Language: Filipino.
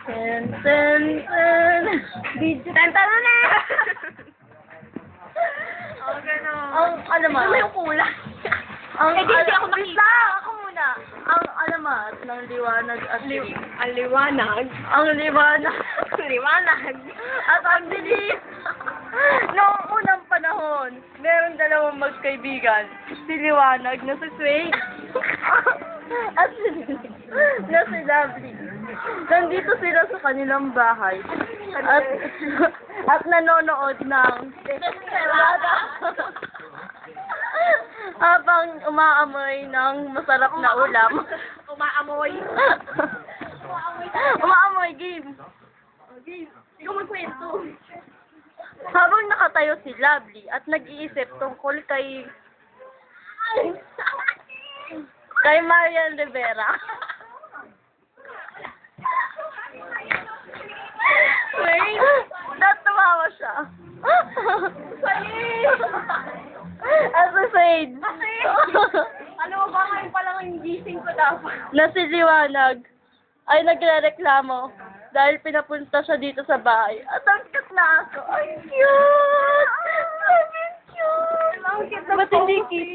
Ten, ten, ten. Video. Ten, ten, na! Oh, gano'n. Ang, alam mo. Ano yung kulay? Ang, Eh, di ako wait nakita. lang, ako muna. Ang alamat ng liwanag at Ang liwanag. ang liwanag. Liwanag. At ang dilim. Noong unang panahon, meron dalawang magkaibigan. Si Liwanag na si Swade. At na si Lovely. Nandito sila sa kanilang bahay. At nanonood ng habang umaamoy ng masarap na ulam. Umaamoy. Umaamoy game. Ikaw magkwento. Habang nakatayo si Lovely at nag-iisip tungkol kay Marian Rivera. Wait. Natawa siya. As a shade. Ano ba ngayon pa lang yung gising ko dapat? Na si Liwanag ay nagrereklamo dahil pinapunta siya dito sa bahay. At ang cute na ako. Ay, cute! Sabi, cute! Ang cute Ba't hindi kita?